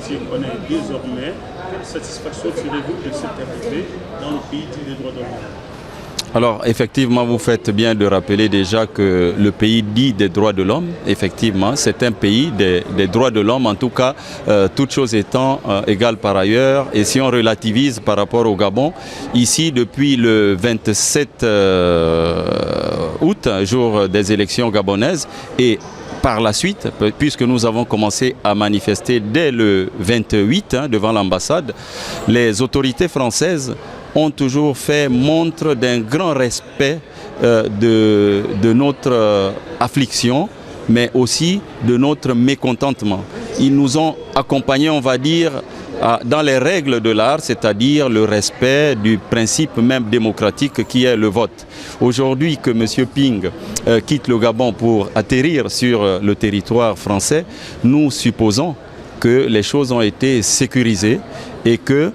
s'y connaît désormais. Quelle satisfaction tirez-vous de cette arrivée dans le pays dit des droits de l'homme? Alors effectivement, vous faites bien de rappeler déjà que le pays dit des droits de l'homme, effectivement, c'est un pays des droits de l'homme, en tout cas, toutes choses étant égales par ailleurs. Et si on relativise par rapport au Gabon, ici depuis le 27 août, jour des élections gabonaises, et par la suite, puisque nous avons commencé à manifester dès le 28 devant l'ambassade, les autorités françaises ont toujours fait montre d'un grand respect de notre affliction, mais aussi de notre mécontentement. Ils nous ont accompagnés, on va dire, dans les règles de l'art, c'est-à-dire le respect du principe même démocratique qui est le vote. Aujourd'hui que M. Ping quitte le Gabon pour atterrir sur le territoire français, nous supposons que les choses ont été sécurisées et que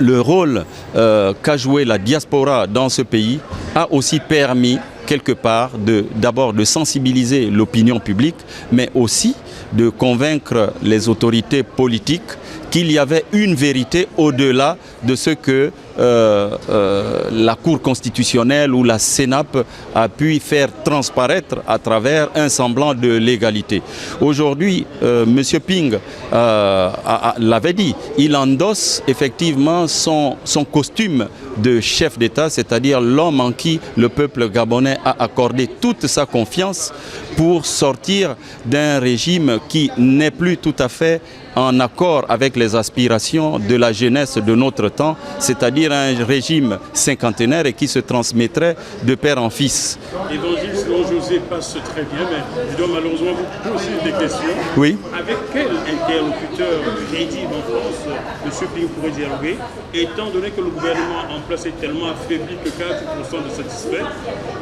le rôle qu'a joué la diaspora dans ce pays a aussi permis quelque part d'abord de sensibiliser l'opinion publique, mais aussi de convaincre les autorités politiques qu'il y avait une vérité au-delà de ce que la Cour constitutionnelle ou la CENAP a pu faire transparaître à travers un semblant de légalité. Aujourd'hui, M. Ping l'avait dit, il endosse effectivement son costume de chef d'État, c'est-à-dire l'homme en qui le peuple gabonais a accordé toute sa confiance pour sortir d'un régime qui n'est plus tout à fait en accord avec les aspirations de la jeunesse de notre temps, c'est-à-dire un régime cinquantenaire et qui se transmettrait de père en fils. Évangile, selon José, passe très bien, mais je dois malheureusement vous poser des questions. Oui. Avec quel interlocuteur crédible en France M. Ping pourrait dialoguer, étant donné que le gouvernement en place est tellement affaibli que 40% de satisfaits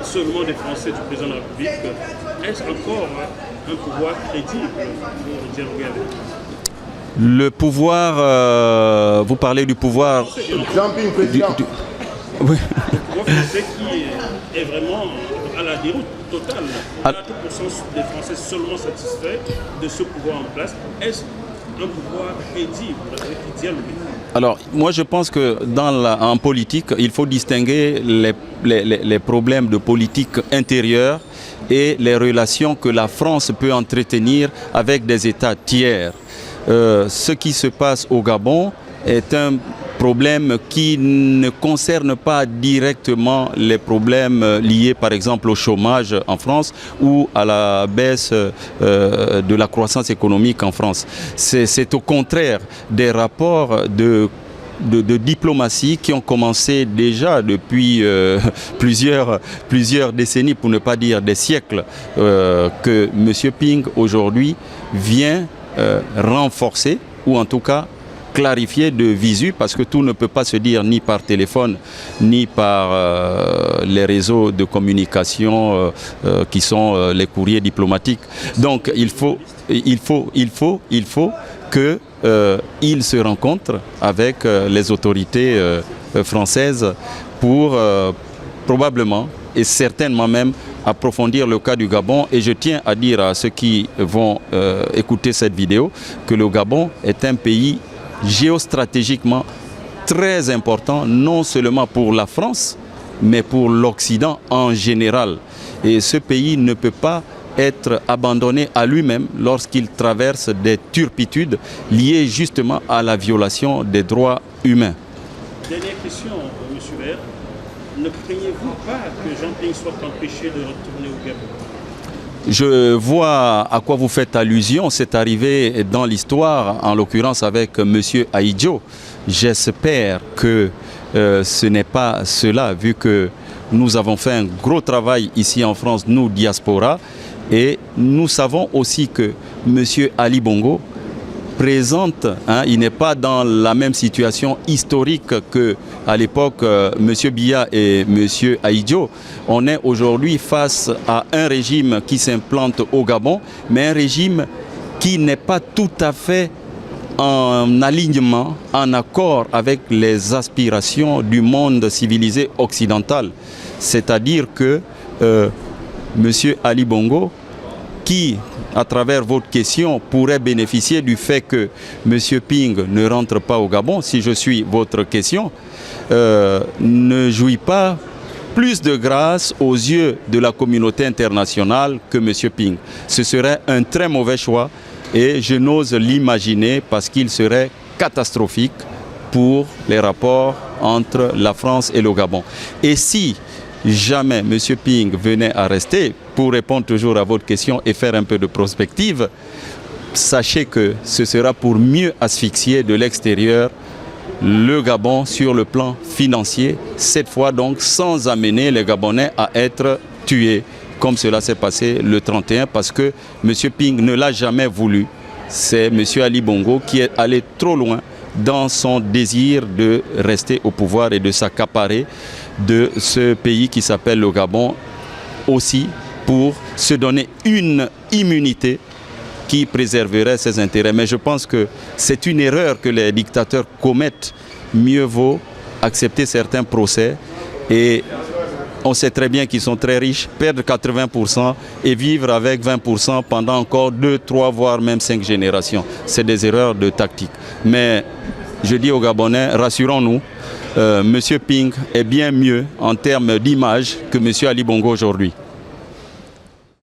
seulement des Français du président de la République? Est-ce encore un pouvoir crédible pour dialoguer avec lui? Le pouvoir, vous parlez du pouvoir... Jean-Ping, président. Oui. Le pouvoir français qui est vraiment à la déroute totale. 40% des Français seulement satisfaits de ce pouvoir en place. Est-ce un pouvoir crédible avec qui dialoguer? Alors, moi je pense que en politique, il faut distinguer les problèmes de politique intérieure et les relations que la France peut entretenir avec des États tiers. Ce qui se passe au Gabon est un problème qui ne concerne pas directement les problèmes liés par exemple au chômage en France ou à la baisse de la croissance économique en France. C'est au contraire des rapports de diplomatie qui ont commencé déjà depuis plusieurs décennies, pour ne pas dire des siècles, que M. Ping aujourd'hui vient renforcer ou en tout cas clarifier de visu, parce que tout ne peut pas se dire ni par téléphone ni par les réseaux de communication qui sont les courriers diplomatiques. Donc il faut qu'il se rencontre avec les autorités françaises pour probablement et certainement même approfondir le cas du Gabon. Et je tiens à dire à ceux qui vont écouter cette vidéo que le Gabon est un pays géostratégiquement très important, non seulement pour la France, mais pour l'Occident en général. Et ce pays ne peut pas être abandonné à lui-même lorsqu'il traverse des turpitudes liées justement à la violation des droits humains. Dernière question, M. Vert. Ne craignez-vous pas que Jean-Ping soit empêché de retourner au Gabon? Je vois à quoi vous faites allusion. C'est arrivé dans l'histoire, en l'occurrence avec M. Ahidjo. J'espère que ce n'est pas cela, vu que nous avons fait un gros travail ici en France, nous, diaspora, et nous savons aussi que M. Ali Bongo présente, il n'est pas dans la même situation historique qu'à l'époque M. Biya et M. Ahidjo. On est aujourd'hui face à un régime qui s'implante au Gabon, mais un régime qui n'est pas tout à fait en alignement, en accord avec les aspirations du monde civilisé occidental. C'est-à-dire que M. Ali Bongo, qui, à travers votre question, pourrait bénéficier du fait que M. Ping ne rentre pas au Gabon, si je suis votre question, ne jouit pas plus de grâce aux yeux de la communauté internationale que M. Ping. Ce serait un très mauvais choix et je n'ose l'imaginer parce qu'il serait catastrophique pour les rapports entre la France et le Gabon. Et si jamais M. Ping venait à rester, pour répondre toujours à votre question et faire un peu de prospective, sachez que ce sera pour mieux asphyxier de l'extérieur le Gabon sur le plan financier, cette fois donc sans amener les Gabonais à être tués, comme cela s'est passé le 31, parce que M. Ping ne l'a jamais voulu. C'est M. Ali Bongo qui est allé trop loin dans son désir de rester au pouvoir et de s'accaparer de ce pays qui s'appelle le Gabon, aussi pour se donner une immunité qui préserverait ses intérêts. Mais je pense que c'est une erreur que les dictateurs commettent. Mieux vaut accepter certains procès et on sait très bien qu'ils sont très riches, perdre 80% et vivre avec 20% pendant encore 2, 3, voire même 5 générations. C'est des erreurs de tactique. Mais je dis aux Gabonais, rassurons-nous, M. Ping est bien mieux en termes d'image que M. Ali Bongo aujourd'hui.